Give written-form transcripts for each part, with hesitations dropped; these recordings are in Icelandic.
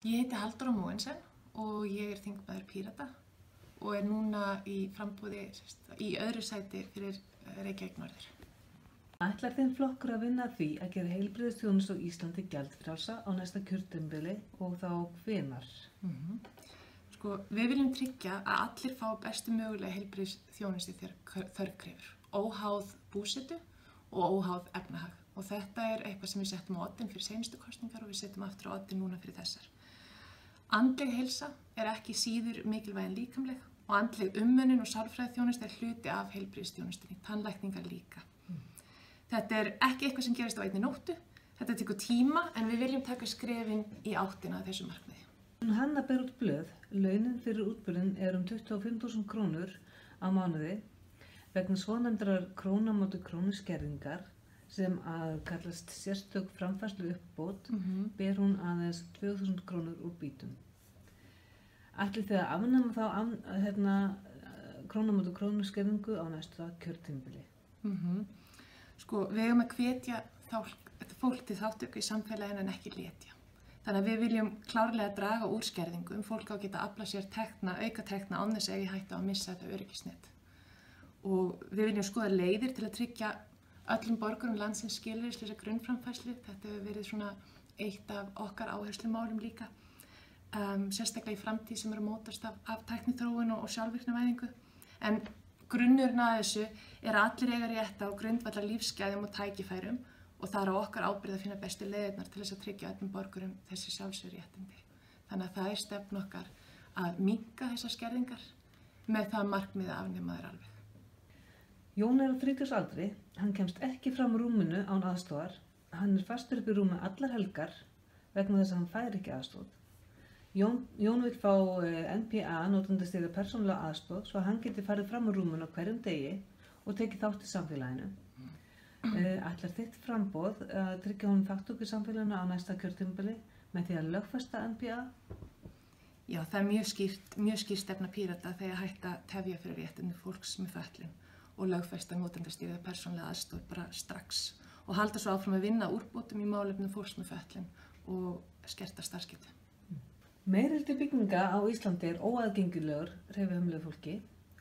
Ég heiti Halldóra Mogensen og ég þingmaður Pírata og núna í framboði í öðru sæti fyrir Reykjavík norður. Ætlar þinn flokkur að vinna að því að gera heilbrigðisþjónustu á Íslandi gjaldfrjálsa á næsta kjörtímabili og þá hvenær? Við viljum tryggja að allir fá bestu mögulega heilbrigðisþjónustu þegar þörf krefur, óháð búsetu og óháð efnahag. Og þetta eitthvað sem við settum á oddinn fyrir seinustu kosningar og við settum aftur á oddinn núna fyrir þessar. Andleg heilsa ekki síður mikilvæg en líkamleg og andleg umönnun og sálfræðiþjónusta hluti af heilbrigðisþjónustunni, tannlækningar líka. Þetta ekki eitthvað sem gerist á einni nóttu, þetta tekur tíma en við viljum taka skrefin í áttina að þessu markmiði. Hanna ber út blöð, launin fyrir útburðin 25.000 krónur á mánuði vegna svonefndrar króna á móti krónu skerðingar sem að kallast sérstök framfærslu uppbót, ber hún aðeins 2.000 krónur úr bítum. Ætlið þið að afnema þá króna á móti krónu skerðingu á næsta kjörtímabili? Við eigum að hvetja fólk til þátttöku í samfélaginu en ekki letja. Þannig að við viljum klárlega draga úr skerðingum, fólk á að geta aflað sér auka tekna án þess að eigi hættu að missa þetta öryggisnet. Og við viljum skoða leiðir til að tryggja öllum borgurum landsins skilyrðislega grunnframfærslu. Þetta hefur verið eitt af okkar áherslumálum líka, sérstaklega í framtíð sem mótast af tækniþróun og sjálfvirknivæðingu. En grunnurinn að þessu að allir eiga rétt á grundvallar lífsgæðum og tækifærum og það á okkar ábyrgð að finna bestu leiðirnar til þess að tryggja öllum borgurum þessi sjálfsögðu réttindi. Þannig að það stefna okkar að minnka þessar skerðingar með það markmiði að afnema þær alveg. Jón á 30 aldri, hann kemst ekki fram rúminu án aðstoðar, hann fastur upp í rúmi allar helgar vegna þess að hann fær ekki aðstoð. Jón vill fá NPA, notendastýrða persónulega aðstoð, svo að hann geti farið fram úr rúminu á hverjum degi og tekið þátt í samfélaginu. Ætlar þitt framboð að tryggja honum þátttöku í samfélaginu á næsta kjörtímabili með því að lögfesta NPA? Já, það mjög skýrt stefna Pírata þegar hægt að tefja fyrir réttindi fólks með fötlun og lögfesta notendastýrða persónulega aðstoð bara strax og halda svo áfram að vinna úrbótum í málefnum fólks með fötlun og skerta starfsgetu. Meirihluti bygginga á Íslandi óaðgengilegur hreyfihömluðu fólki,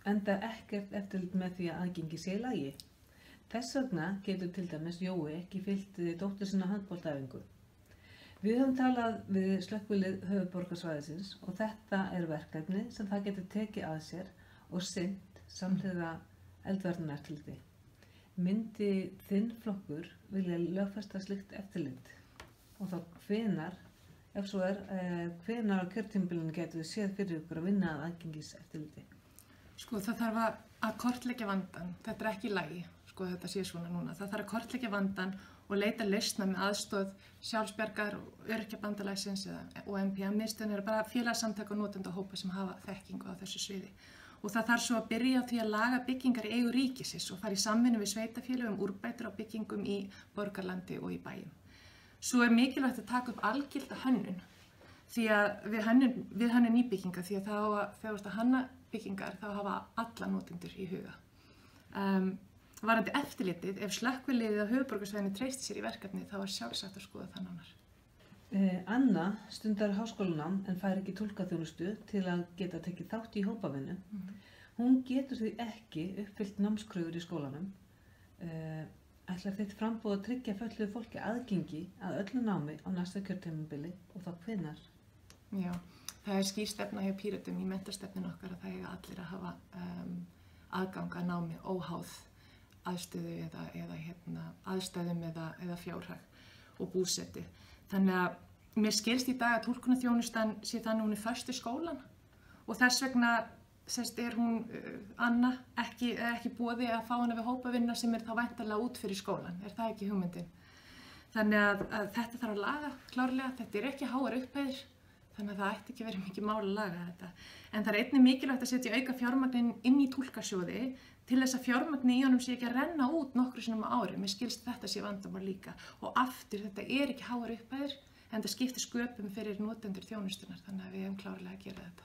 enda ekkert eftirlit með því að aðgengi sé í lagi. Þess vegna getur til dæmis Jói ekki fylgt dóttur sinna handboltaæfingu. Við höfum talað við slökkvilið höfuðborgarsvæðisins og þetta verkefni sem það getur tekið að sér og sinnt samhliða eldvarnareftirliti. Myndi þinn flokkur vilja lögfesta slíkt eftirlit og þá hvenær, ef svo hvenær á kjörtímabilinu getur við séð fyrir ykkur að vinna að aðgengiseftirliti? Það þarf að kortleggja vandann, þetta ekki í lagi. Þetta sé svona núna. Það þarf að kortleggja vandann og leita lausna með aðstoð sjálfsbjargar og öryrkjabandalagsins og NPA-miðstöðin bara félagasamtök og notendahópa sem hafa þekkingu á þessu sviði. Og það þarf svo að byrja á því að laga byggingar í eigu ríkisins og fara í samvinnu við sveitarfélögum úrbætur á byggingum í borgarlandi og í bæjum. Svo mikilvægt að taka upp algilda hönnun því að við hönnun nýbygginga því að þegar þú ert að hanna byggingar þá hafa alla notendur í huga. Varðandi eftirlitið, ef slökkviliðið á höfuðborgarsvæðinu treysti sér í verkefni þá sjálfsagt að skoða það nánar. Anna stundar háskólanám en fær ekki túlkaþjónustu til að geta tekið þátt í hópavinnu. Hún getur því ekki uppfyllt námskröfur í skólanum. Ætlar þitt framboð að tryggja fötluðu fólki aðgengi að öllu námi á næsta kjörtímabili og þá hvenær? Já, það skýr stefna hjá Píratum í menntastefninu okkar að það eiga allir að hafa aðgang að námi óháð aðstöðu eða aðstæðum eða fjárhag og búsetu. Þannig að mér skilst í dag að túlkunarþjónustan sé þannig hún föst í skólan og þess vegna hún Anna ekki boði að fá hana við hópavinna sem þá væntanlega út fyrir skólan. Það ekki hugmyndin? Þannig að þetta þarf að laga klárlega. Þetta ekki háar upphæðir. Þannig að það ætti ekki verið mikið mál að laga þetta. En það einnig mikilvægt að setja auka fjármagnin inn í túlkasjóði til þess að fjármagni í honum sé ekki að renna út nokkru sinnum á ári. Mér skilst þetta sé vandamál líka. Og aftur, þetta ekki háar upphæðir en það skiptir sköpum fyrir notendur þjónustunnar. Þannig að við klárlega að gera þetta.